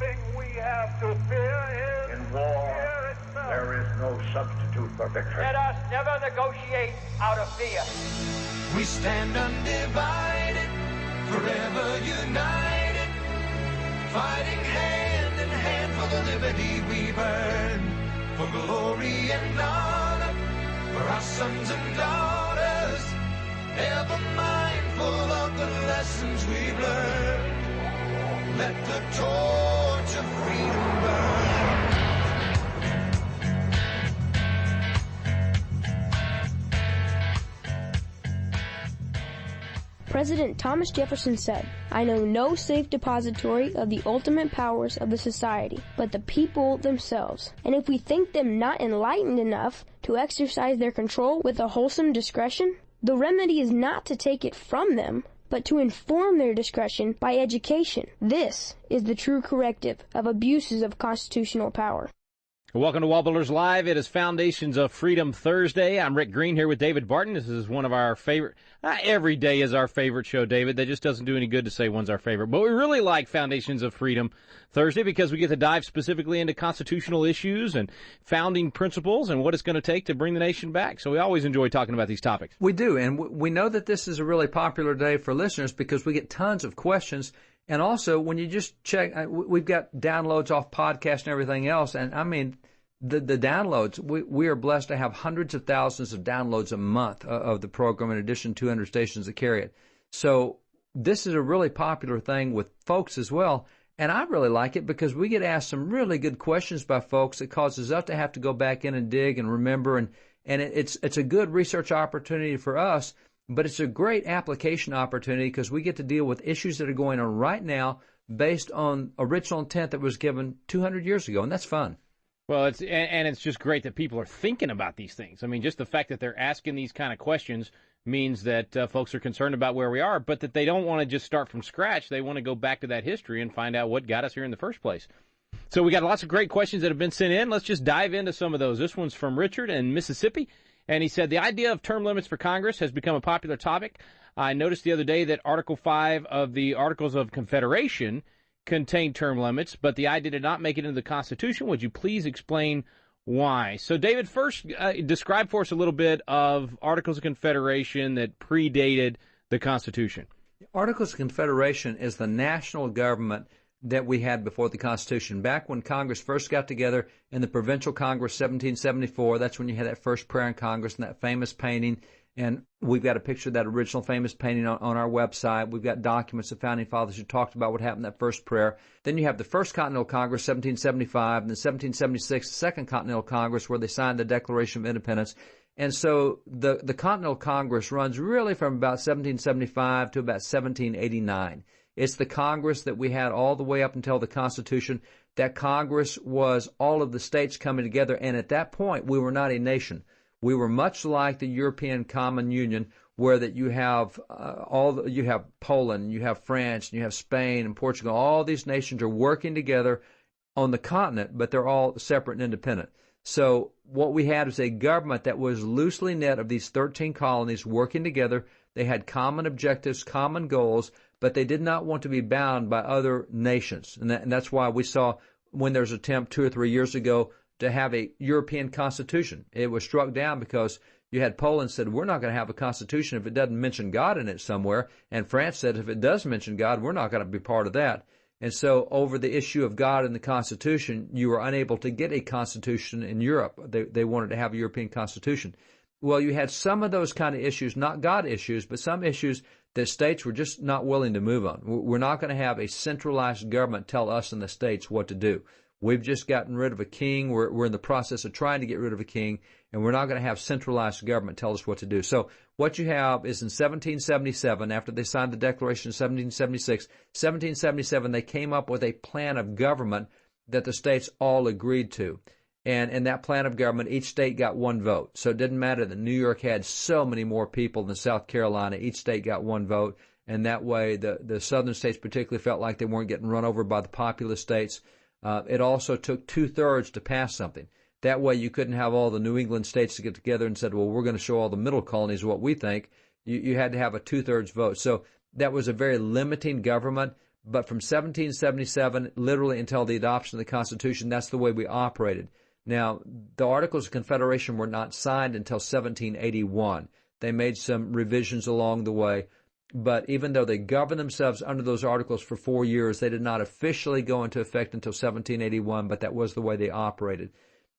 thing we have to fear is in war, fear itself. There is no substitute for victory. Let us never negotiate out of fear. We stand undivided, forever united, fighting hand in hand for the liberty we burn, for glory and honor, for our sons and daughters, ever mindful of the lessons we've learned. Let the torch of freedom burn. President Thomas Jefferson said, "I know no safe depository of the ultimate powers of the society, but the people themselves. And if we think them not enlightened enough to exercise their control with a wholesome discretion, the remedy is not to take it from them, but to inform their discretion by education. This is the true corrective of abuses of constitutional power." Welcome to WallBuilders Live. It is Foundations of Freedom Thursday. I'm Rick Green here with David Barton. This is one of our favorite. Every day is our favorite show, David. That just doesn't do any good to say one's our favorite. But we really like Foundations of Freedom Thursday because we get to dive specifically into constitutional issues and founding principles and what it's going to take to bring the nation back. So we always enjoy talking about these topics. We do, and we know that this is a really popular day for listeners because we get tons of questions. And also, when you just check, we've got downloads off podcasts and everything else. And I mean, the downloads, we are blessed to have hundreds of thousands of downloads a month of the program, in addition to 200 stations that carry it. So this is a really popular thing with folks as well. And I really like it because we get asked some really good questions by folks that causes us to have to go back in and dig and remember. And it's a good research opportunity for us. But it's a great application opportunity because we get to deal with issues that are going on right now based on original intent that was given 200 years ago, and that's fun. Well, it's just great that people are thinking about these things. I mean, just the fact that they're asking these kind of questions means that folks are concerned about where we are, but that they don't want to just start from scratch. They want to go back to that history and find out what got us here in the first place. So we got lots of great questions that have been sent in. Let's just dive into some of those. This one's from Richard in Mississippi. And he said, the idea of term limits for Congress has become a popular topic. I noticed the other day that Article 5 of the Articles of Confederation contained term limits, but the idea did not make it into the Constitution. Would you please explain why? So, David, first describe for us a little bit of Articles of Confederation that predated the Constitution. Articles of Confederation is the national government that we had before the Constitution. Back when Congress first got together in the Provincial Congress, 1774, that's when you had that first prayer in Congress and that famous painting. And we've got a picture of that original famous painting on our website. We've got documents of founding fathers who talked about what happened in that first prayer. Then you have the First Continental Congress, 1775, and then 1776, the Second Continental Congress, where they signed the Declaration of Independence. And so the Continental Congress runs really from about 1775 to about 1789. It's the Congress that we had all the way up until the Constitution. That Congress was all of the states coming together, and at that point, we were not a nation. We were much like the European Common Union, where that you have you have Poland, you have France, and you have Spain and Portugal. All these nations are working together on the continent, but they're all separate and independent. So what we had was a government that was loosely knit of these 13 colonies working together. They had common objectives, common goals, but they did not want to be bound by other nations. And that's why we saw when there was an attempt 2 or 3 years ago to have a European constitution. It was struck down because you had Poland said, we're not going to have a constitution if it doesn't mention God in it somewhere. And France said, if it does mention God, we're not going to be part of that. And so over the issue of God in the Constitution, you were unable to get a constitution in Europe. They wanted to have a European constitution. Well, you had some of those kind of issues, not God issues, but some issues that states were just not willing to move on. We're not going to have a centralized government tell us in the states what to do. We've just gotten rid of a king. We're in the process of trying to get rid of a king, and we're not going to have centralized government tell us what to do. So what you have is in 1777, after they signed the Declaration in 1777, they came up with a plan of government that the states all agreed to. And in that plan of government, each state got one vote. So it didn't matter that New York had so many more people than South Carolina. Each state got one vote. And that way, the southern states particularly felt like they weren't getting run over by the populous states. It also took 2/3 to pass something. That way, you couldn't have all the New England states to get together and said, well, we're going to show all the middle colonies what we think. You had to have a 2/3 vote. So that was a very limiting government. But from 1777, literally until the adoption of the Constitution, that's the way we operated. Now, the Articles of Confederation were not signed until 1781. They made some revisions along the way. But even though they governed themselves under those articles for 4 years, they did not officially go into effect until 1781, but that was the way they operated.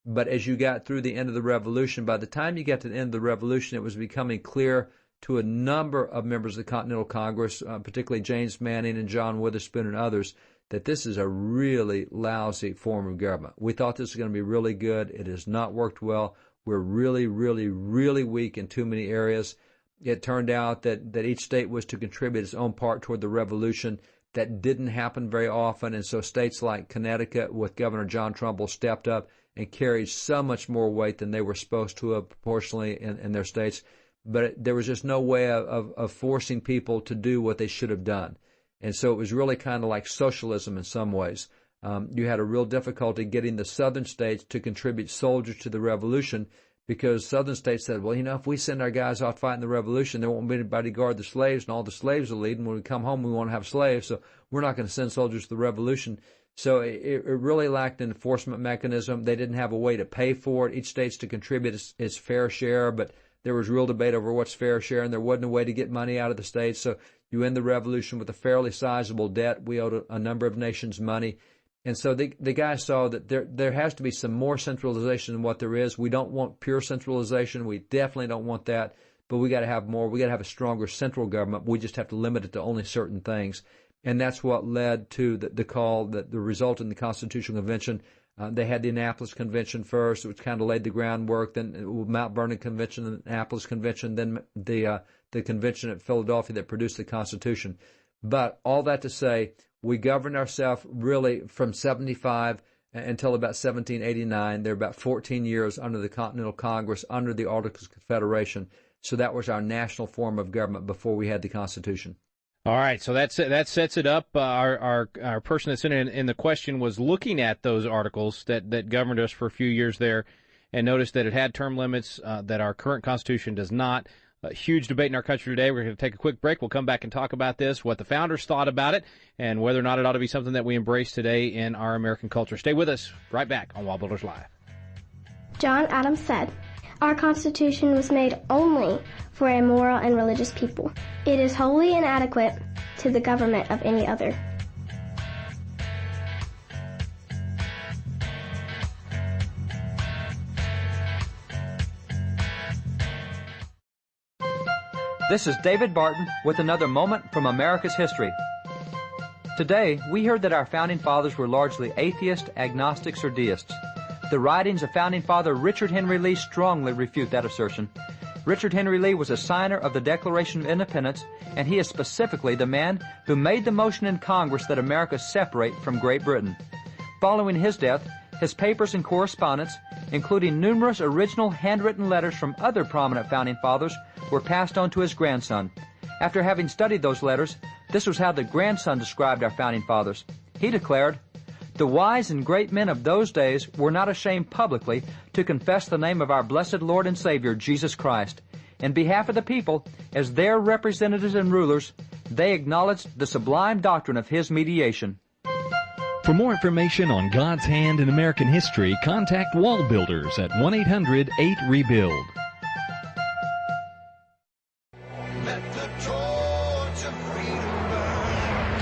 But as you got through the end of the Revolution, by the time you got to the end of the Revolution, it was becoming clear to a number of members of the Continental Congress, particularly James Manning and John Witherspoon and others, that this is a really lousy form of government. We thought this was going to be really good. It has not worked well. We're really, really, really weak in too many areas. It turned out that each state was to contribute its own part toward the Revolution. That didn't happen very often, and so states like Connecticut with Governor John Trumbull stepped up and carried so much more weight than they were supposed to have proportionally in their states. But there was just no way of forcing people to do what they should have done. And so it was really kind of like socialism in some ways. You had a real difficulty getting the southern states to contribute soldiers to the Revolution, because southern states said, well, if we send our guys off fighting the Revolution, there won't be anybody to guard the slaves, and all the slaves will lead, and when we come home, we want to have slaves, so we're not going to send soldiers to the Revolution. So it really lacked an enforcement mechanism. They didn't have a way to pay for it. Each state's to contribute its fair share, but there was real debate over what's fair share, and there wasn't a way to get money out of the states. So you end the Revolution with a fairly sizable debt. We owed a number of nations money. And so the guys saw that there has to be some more centralization than what there is. We don't want pure centralization. We definitely don't want that. But we got to have more. We got to have a stronger central government. We just have to limit it to only certain things. And that's what led to the call, the result in the Constitutional Convention. They had the Annapolis Convention first, which kind of laid the groundwork. Then Mount Vernon Convention, the Annapolis Convention, then the convention at Philadelphia that produced the Constitution. But all that to say, we governed ourselves really from 75 until about 1789. There were about 14 years under the Continental Congress, under the Articles of Confederation. So that was our national form of government before we had the Constitution. All right, so that sets it up. Our person that's in the question was looking at those articles that governed us for a few years there, and noticed that it had term limits that our current Constitution does not. A huge debate in our country today. We're going to take a quick break. We'll come back and talk about this, what the founders thought about it, and whether or not it ought to be something that we embrace today in our American culture. Stay with us. Right back on WallBuilders Live. John Adams said, "Our Constitution was made only for a moral and religious people. It is wholly inadequate to the government of any other." This is David Barton with another moment from America's history. Today, we heard that our founding fathers were largely atheists, agnostics, or deists. The writings of founding father Richard Henry Lee strongly refute that assertion. Richard Henry Lee was a signer of the Declaration of Independence, and he is specifically the man who made the motion in Congress that America separate from Great Britain. Following his death, his papers and correspondence, including numerous original handwritten letters from other prominent founding fathers, were passed on to his grandson. After having studied those letters, this was how the grandson described our founding fathers. He declared, "The wise and great men of those days were not ashamed publicly to confess the name of our blessed Lord and Savior, Jesus Christ. In behalf of the people, as their representatives and rulers, they acknowledged the sublime doctrine of His mediation." For more information on God's hand in American history, contact WallBuilders at 1-800-8REBUILD. Let the torch of freedom burn.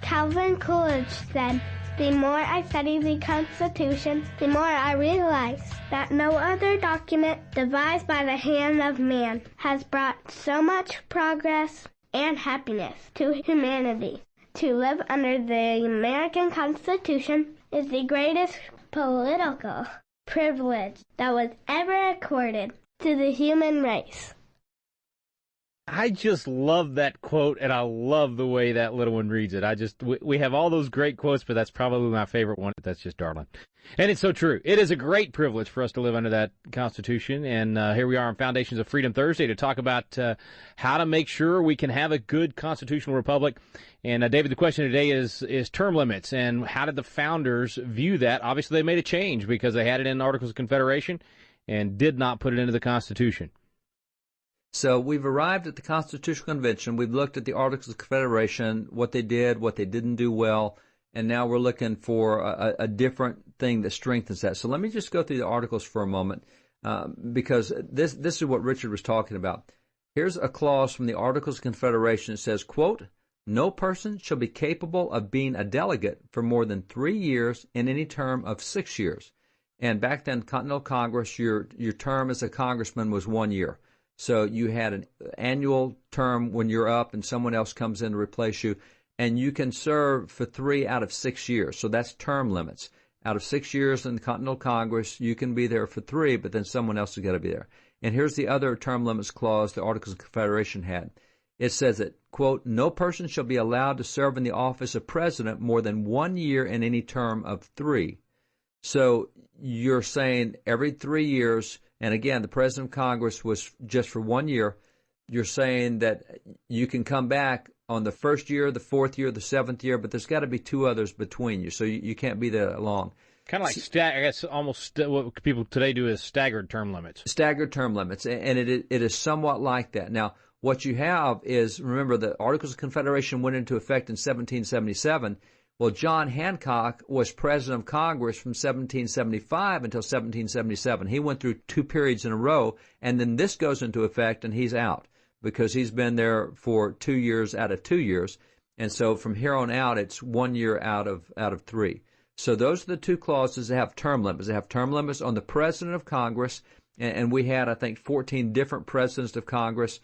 Calvin Coolidge said, "The more I study the Constitution, the more I realize that no other document devised by the hand of man has brought so much progress and happiness to humanity. To live under the American Constitution is the greatest political privilege that was ever accorded to the human race." I just love that quote, and I love the way that little one reads it. We have all those great quotes, but that's probably my favorite one. That's just darling. And it's so true. It is a great privilege for us to live under that Constitution. And here we are on Foundations of Freedom Thursday to talk about how to make sure we can have a good constitutional republic. And David, the question today is term limits, and how did the founders view that? Obviously, they made a change because they had it in the Articles of Confederation. and did not put it into the Constitution. So we've arrived at the Constitutional Convention. We've looked at the Articles of Confederation, what they did, what they didn't do well, and now we're looking for a different thing that strengthens that. So let me just go through the Articles for a moment, because this is what Richard was talking about. Here's a clause from the Articles of Confederation. It says, quote, "No person shall be capable of being a delegate for more than 3 years in any term of 6 years." And back then, Continental Congress, your term as a congressman was 1 year. So you had an annual term when you're up and someone else comes in to replace you, and you can serve for 3 out of 6 years. So that's term limits. Out of 6 years in the Continental Congress, you can be there for 3, but then someone else has got to be there. And here's the other term limits clause the Articles of Confederation had. It says that, quote, "No person shall be allowed to serve in the office of president more than 1 year in any term of 3. So you're saying every 3 years, and again, the President of Congress was just for 1 year, you're saying that you can come back on the first year, the 4th year, the 7th year, but there's got to be 2 others between you, so you can't be that long. Kind of like, I guess, almost what people today do is staggered term limits. Staggered term limits, and it is somewhat like that. Now, what you have is, remember, the Articles of Confederation went into effect in 1777. Well, John Hancock was President of Congress from 1775 until 1777. He went through 2 periods in a row, and then this goes into effect, and he's out because he's been there for 2 years out of 2 years. And so from here on out, it's 1 year out of 3. So those are the 2 clauses that have term limits. They have term limits on the President of Congress, and we had, I think, 14 different Presidents of Congress.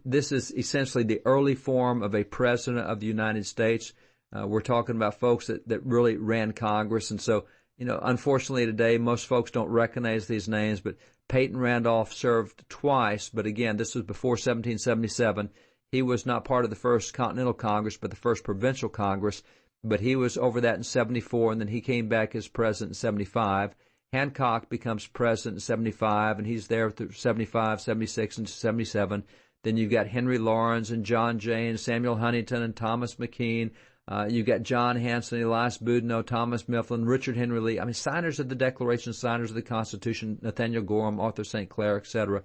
This is essentially the early form of a President of the United States. We're talking about folks that really ran Congress. And so, unfortunately today, most folks don't recognize these names, but Peyton Randolph served twice. But again, this was before 1777. He was not part of the first Continental Congress, but the first Provincial Congress. But he was over that in 74, and then he came back as president in 75. Hancock becomes president in 75, and he's there through 75, 76, and 77. Then you've got Henry Lawrence and John Jay, Samuel Huntington, and Thomas McKean. You've got John Hanson, Elias Boudinot, Thomas Mifflin, Richard Henry Lee. I mean, signers of the Declaration, signers of the Constitution, Nathaniel Gorham, Arthur St. Clair, etc.,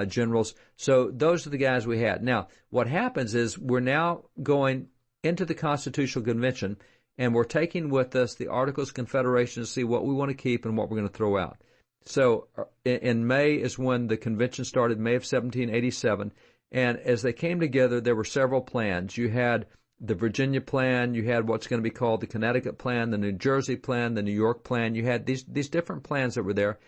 generals. So those are the guys we had. Now, what happens is we're now going into the Constitutional Convention, and we're taking with us the Articles of Confederation to see what we want to keep and what we're going to throw out. So in May is when the convention started, May of 1787, and as they came together, there were several plans. You had the Virginia plan, you had what's going to be called the Connecticut plan, the New Jersey plan, the New York plan. You had these different plans that were there,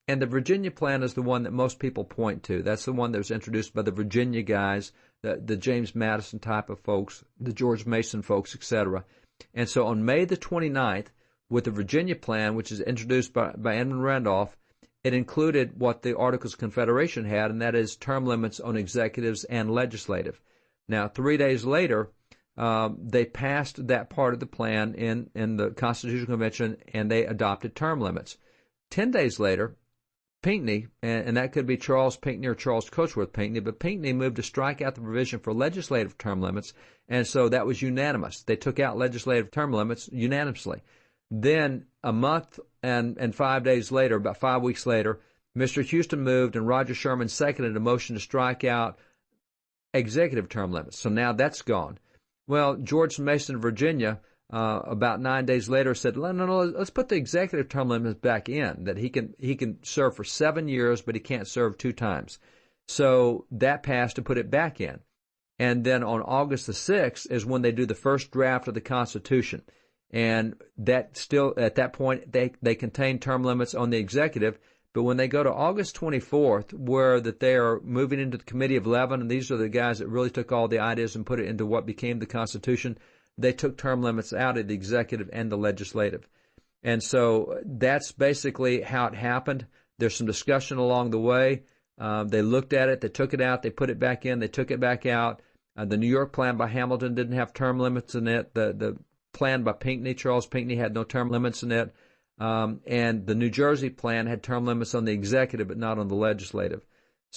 and the Virginia plan is the one that most people point to. That's the one that was introduced by the Virginia guys, the James Madison type of folks, the George Mason folks, etc. And so on May the 29th, with the Virginia plan, which is introduced by Edmund Randolph, it included what the Articles of Confederation had, and that is term limits on executives and legislative. Now, 3 days later, they passed that part of the plan in the Constitutional Convention, and they adopted term limits. 10 days later, Pinckney, and that could be Charles Pinckney or Charles Cotesworth Pinckney, but Pinckney moved to strike out the provision for legislative term limits, and so that was unanimous. They took out legislative term limits unanimously. Then a month and 5 days later, about 5 weeks later, Mr. Houston moved and Roger Sherman seconded a motion to strike out executive term limits. So now that's gone. Well, George Mason of Virginia, about 9 days later, said, no, let's put the executive term limits back in, that he can serve for 7 years, but he can't serve 2 times. So that passed to put it back in. And then on August the 6th is when they do the first draft of the Constitution. And that still, at that point, they contain term limits on the executive. But when they go to August 24th, where that they are moving into the Committee of 11, and these are the guys that really took all the ideas and put it into what became the Constitution, they took term limits out of the executive and the legislative. And so that's basically how it happened. There's some discussion along the way. They looked at it, they took it out, they put it back in, they took it back out. The New York plan by Hamilton didn't have term limits in it. The plan by Pinckney, Charles Pinckney, had no term limits in it. And the New Jersey plan had term limits on the executive but not on the legislative.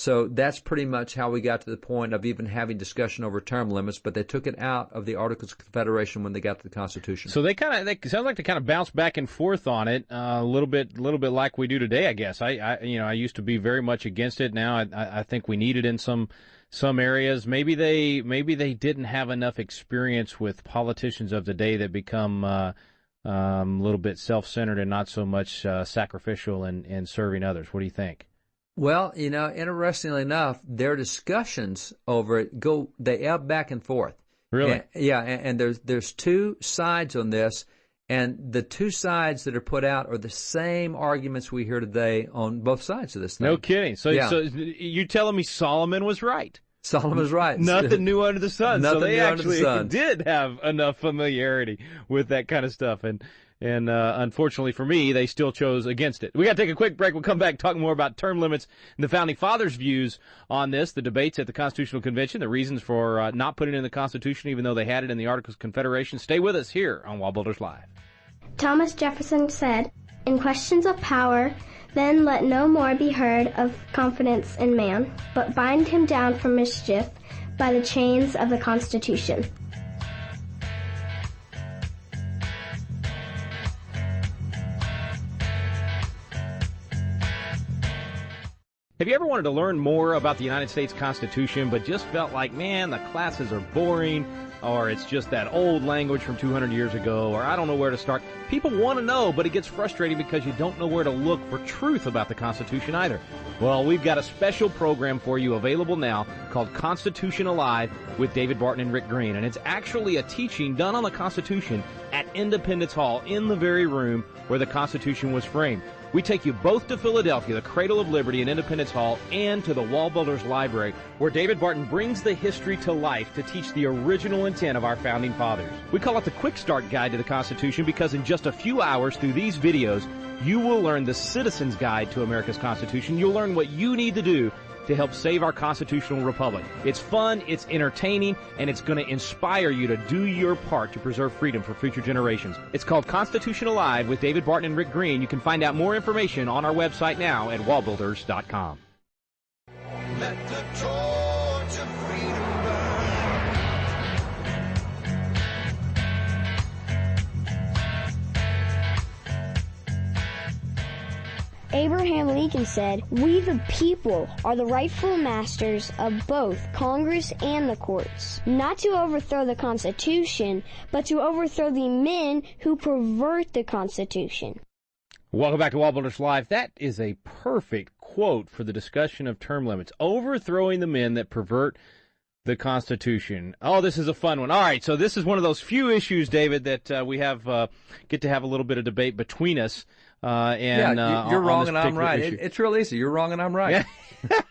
So that's pretty much how we got to the point of even having discussion over term limits, but they took it out of the Articles of Confederation when they got to the Constitution. So they sounds like they kind of bounced back and forth on it a little bit like we do today, I guess. I used to be very much against it. Now I think we need it in some areas. Maybe they didn't have enough experience with politicians of the day that become a little bit self-centered and not so much sacrificial in serving others. What do you think? Well, interestingly enough, their discussions over it they ebb back and forth. Really? And there's two sides on this, and the two sides that are put out are the same arguments we hear today on both sides of this thing. No kidding. So you're telling me Solomon was right? Solomon was right. Nothing new under the sun. Nothing so they new under the actually sun. did have enough familiarity with that kind of stuff, and unfortunately for me, they still chose against it. We got to take a quick break. We'll come back talking more about term limits and the Founding Fathers' views on this, the debates at the Constitutional Convention, the reasons for not putting it in the Constitution even though they had it in the Articles of Confederation. Stay with us here on WallBuilders Live. Thomas Jefferson said, "In questions of power, then let no more be heard of confidence in man, but bind him down for mischief by the chains of the Constitution." Have you ever wanted to learn more about the United States Constitution but just felt like, man, the classes are boring, or it's just that old language from 200 years ago, or I don't know where to start? People want to know, but it gets frustrating because you don't know where to look for truth about the Constitution either. Well, we've got a special program for you available now called Constitution Alive with David Barton and Rick Green, and it's actually a teaching done on the Constitution at Independence Hall in the very room where the Constitution was framed. We take you both to Philadelphia, the Cradle of Liberty in Independence Hall, and to the WallBuilders Library, where David Barton brings the history to life to teach the original intent of our Founding Fathers. We call it the Quick Start Guide to the Constitution because in just a few hours through these videos, you will learn the Citizen's Guide to America's Constitution. You'll learn what you need to do to help save our constitutional republic. It's fun, it's entertaining, and it's going to inspire you to do your part to preserve freedom for future generations. It's called Constitution Alive with David Barton and Rick Green. You can find out more information on our website now at wallbuilders.com. Let the torch of freedom burn. Abraham Lincoln said, "We the people are the rightful masters of both Congress and the courts, not to overthrow the Constitution, but to overthrow the men who pervert the Constitution." Welcome back to WallBuilders Live. That is a perfect quote for the discussion of term limits. Overthrowing the men that pervert the Constitution. Oh, this is a fun one. All right, so this is one of those few issues, David, that we get to have a little bit of debate between us. You're wrong and I'm right. It's real easy. You're wrong and I'm right.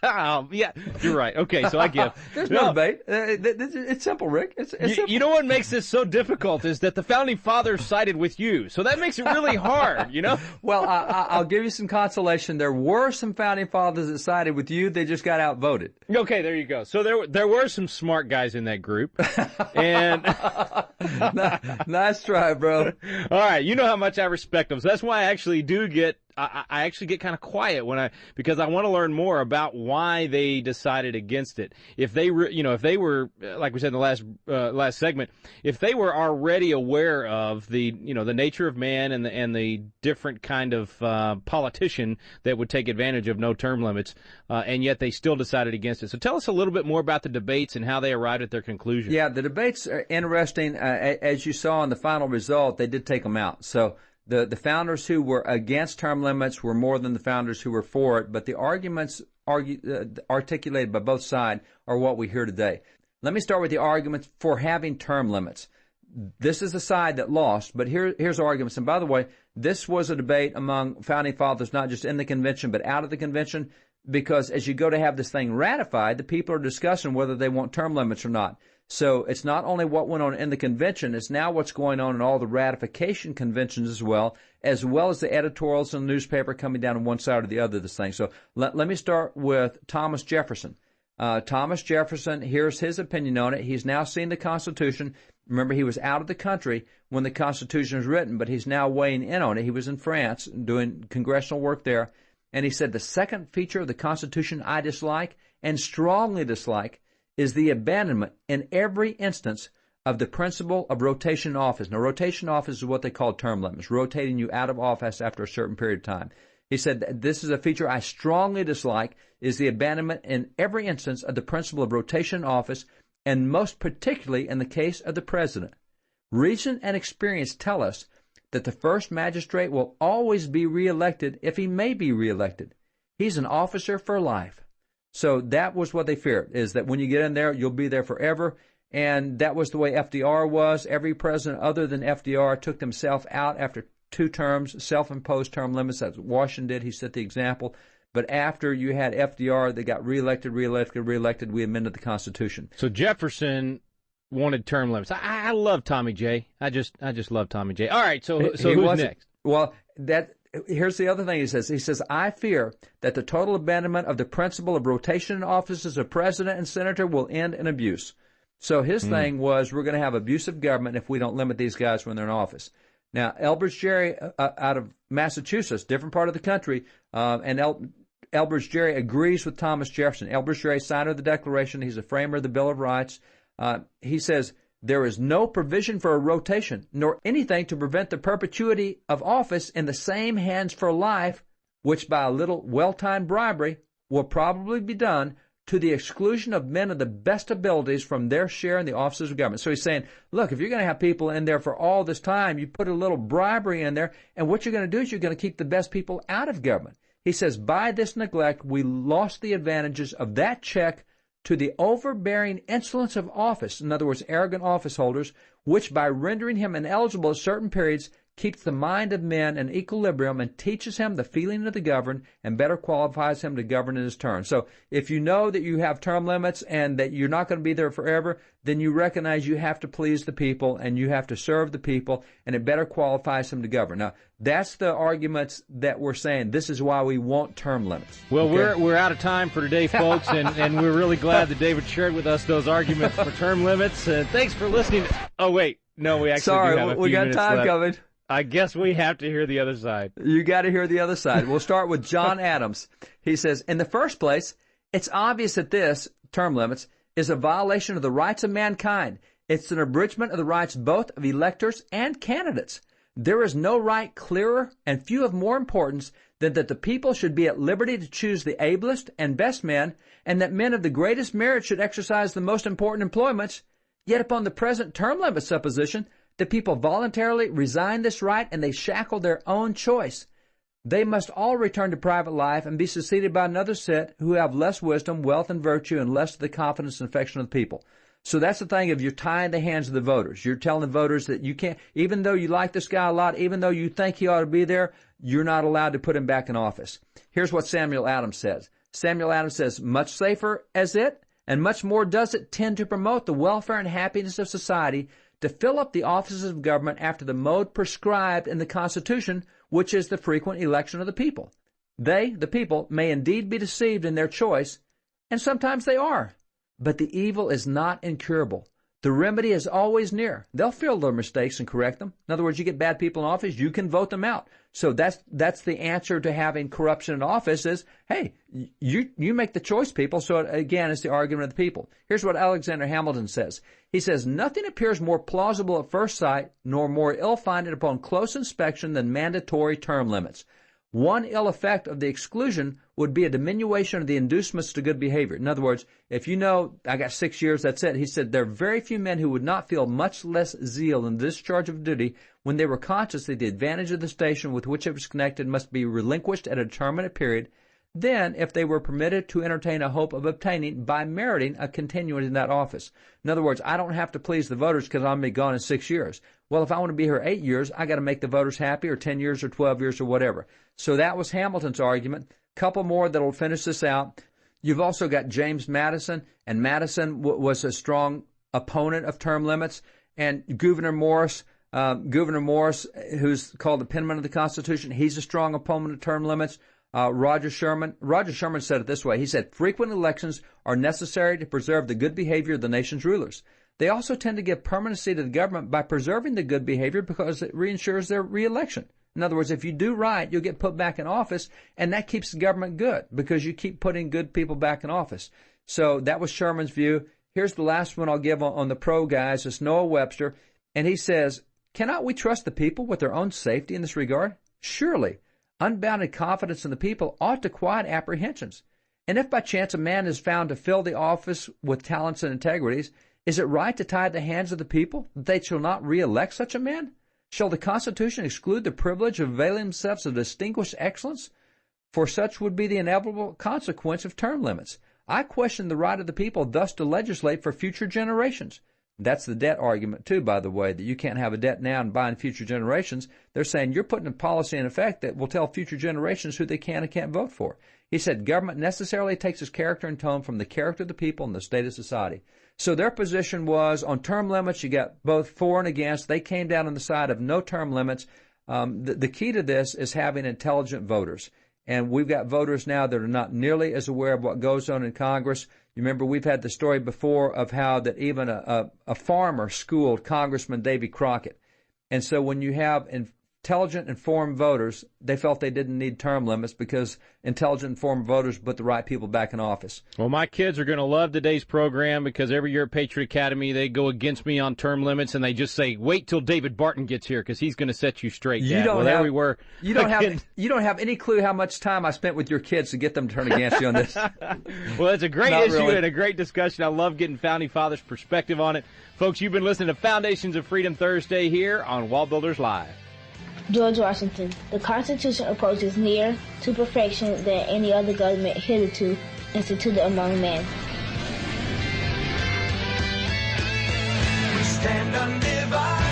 Yeah, you're right. Okay, so I give. There's no debate. It's simple, Rick. It's simple. You know what makes this so difficult is that the Founding Fathers sided with you, so that makes it really hard, you know? Well, I'll give you some consolation. There were some Founding Fathers that sided with you. They just got outvoted. Okay, there you go. So there were some smart guys in that group. And nice try, bro. All right, you know how much I respect them. So that's why I actually get kind of quiet because I want to learn more about why they decided against it. If they were, like we said in the last segment, if they were already aware of the nature of man and the different kind of politician that would take advantage of no term limits, and yet they still decided against it. So tell us a little bit more about the debates and how they arrived at their conclusion. Yeah, the debates are interesting. As you saw in the final result, they did take them out. So the founders who were against term limits were more than the founders who were for it, but the arguments articulated by both sides are what we hear today. Let me start with the arguments for having term limits. This is the side that lost, but here's arguments. And by the way, this was a debate among Founding Fathers, not just in the convention, but out of the convention, because as you go to have this thing ratified, the people are discussing whether they want term limits or not. So it's not only what went on in the convention, it's now what's going on in all the ratification conventions as well as the editorials in the newspaper coming down on one side or the other of this thing. So let me start with Thomas Jefferson. Thomas Jefferson, here's his opinion on it. He's now seen the Constitution. Remember, he was out of the country when the Constitution was written, but he's now weighing in on it. He was in France doing congressional work there. And he said, the second feature of the Constitution I dislike and strongly dislike is the abandonment in every instance of the principle of rotation in office. Now, rotation in office is what they call term limits, rotating you out of office after a certain period of time. He said, this is a feature I strongly dislike, is the abandonment in every instance of the principle of rotation in office, and most particularly in the case of the president. Reason and experience tell us that the first magistrate will always be reelected if he may be reelected. He's an officer for life. So that was what they feared, is that when you get in there, you'll be there forever. And that was the way FDR was. Every president other than FDR took themselves out after 2 terms, self-imposed term limits. That's what Washington did. He set the example. But after you had FDR, they got reelected, we amended the Constitution. So Jefferson wanted term limits. I love Tommy J. I just love Tommy J. All right, so who's next? Well, here's the other thing he says. He says, I fear that the total abandonment of the principle of rotation in offices of president and senator will end in abuse. So his thing was, we're going to have abusive government if we don't limit these guys when they're in office. Now, Elbridge Gerry out of Massachusetts, different part of the country, and Elbridge Gerry agrees with Thomas Jefferson. Elbridge Gerry, signer of the Declaration, he's a framer of the Bill of Rights. He says, there is no provision for a rotation, nor anything to prevent the perpetuity of office in the same hands for life, which by a little well-timed bribery will probably be done to the exclusion of men of the best abilities from their share in the offices of government. So he's saying, look, if you're going to have people in there for all this time, you put a little bribery in there, and what you're going to do is you're going to keep the best people out of government. He says, by this neglect, we lost the advantages of that check to the overbearing insolence of office, in other words, arrogant office holders, which by rendering him ineligible at certain periods keeps the mind of men in equilibrium and teaches him the feeling of the governed and better qualifies him to govern in his turn. So if you know that you have term limits and that you're not going to be there forever, then you recognize you have to please the people and you have to serve the people, and it better qualifies him to govern. Now, that's the arguments that we're saying. This is why we want term limits. Well, okay? we're out of time for today, folks, and we're really glad that David shared with us those arguments for term limits. Thanks for listening. Oh, wait. No, we actually do have a few we got minutes time left. coming. I guess we have to hear the other side. You got to hear the other side. We'll start with John Adams. He says, in the first place, it's obvious that this, term limits, is a violation of the rights of mankind. It's an abridgment of the rights both of electors and candidates. There is no right clearer and few of more importance than that the people should be at liberty to choose the ablest and best men, and that men of the greatest merit should exercise the most important employments. Yet upon the present term limit supposition, the people voluntarily resign this right and they shackle their own choice. They must all return to private life and be succeeded by another set who have less wisdom, wealth, and virtue, and less of the confidence and affection of the people. So that's the thing of you're tying the hands of the voters. You're telling the voters that you can't, even though you like this guy a lot, even though you think he ought to be there, you're not allowed to put him back in office. Here's what Samuel Adams says. Samuel Adams says, much safer as it, and much more does it tend to promote the welfare and happiness of society, to fill up the offices of government after the mode prescribed in the Constitution, which is the frequent election of the people. They, the people, may indeed be deceived in their choice, and sometimes they are, but the evil is not incurable. The remedy is always near. They'll feel their mistakes and correct them. In other words, you get bad people in office, you can vote them out. So that's the answer to having corruption in office is, hey, you make the choice, people. So again, it's the argument of the people. Here's what Alexander Hamilton says. He says, nothing appears more plausible at first sight, nor more ill-founded upon close inspection than mandatory term limits. One ill effect of the exclusion would be a diminution of the inducements to good behavior. In other words, if you know, I got 6 years, that's it. He said, there are very few men who would not feel much less zeal in the discharge of duty when they were conscious that the advantage of the station with which it was connected must be relinquished at a determinate period, than if they were permitted to entertain a hope of obtaining by meriting a continuance in that office. In other words, I don't have to please the voters because I'm going to be gone in 6 years. Well, if I want to be here 8 years, I got to make the voters happy, or 10 years or 12 years or whatever. So that was Hamilton's argument. Couple more that'll finish this out. You've also got James Madison, and Madison was a strong opponent of term limits. And Gouverneur Morris, who's called the penman of the Constitution, he's a strong opponent of term limits. Roger Sherman said it this way. He said, frequent elections are necessary to preserve the good behavior of the nation's rulers. They also tend to give permanency to the government by preserving the good behavior because it reinsures their reelection. In other words, if you do right, you'll get put back in office, and that keeps the government good because you keep putting good people back in office. So that was Sherman's view. Here's the last one I'll give on the pro guys. It's Noah Webster, and he says, cannot we trust the people with their own safety in this regard? Surely, unbounded confidence in the people ought to quiet apprehensions. And if by chance a man is found to fill the office with talents and integrities, is it right to tie the hands of the people that they shall not re-elect such a man? Shall the Constitution exclude the privilege of availing themselves of distinguished excellence? For such would be the inevitable consequence of term limits. I question the right of the people thus to legislate for future generations. That's the debt argument, too, by the way, that you can't have a debt now and buy in future generations. They're saying you're putting a policy in effect that will tell future generations who they can and can't vote for. He said government necessarily takes its character and tone from the character of the people and the state of society. So their position was on term limits, you got both for and against. They came down on the side of no term limits. The key to this is having intelligent voters. And we've got voters now that are not nearly as aware of what goes on in Congress. You remember we've had the story before of how that even a farmer schooled Congressman Davy Crockett. And so when you have intelligent, informed voters, they felt they didn't need term limits because intelligent, informed voters put the right people back in office. Well, my kids are going to love today's program because every year at Patriot Academy, they go against me on term limits, and they just say, wait till David Barton gets here because he's going to set you straight, Dad. There we were. You don't have any clue how much time I spent with your kids to get them to turn against you on this. Well, it's a great issue and a great discussion. I love getting Founding Fathers' perspective on it. Folks, you've been listening to Foundations of Freedom Thursday here on WallBuilders Live. George Washington. The Constitution approaches nearer to perfection than any other government hitherto instituted among men. We stand undivided.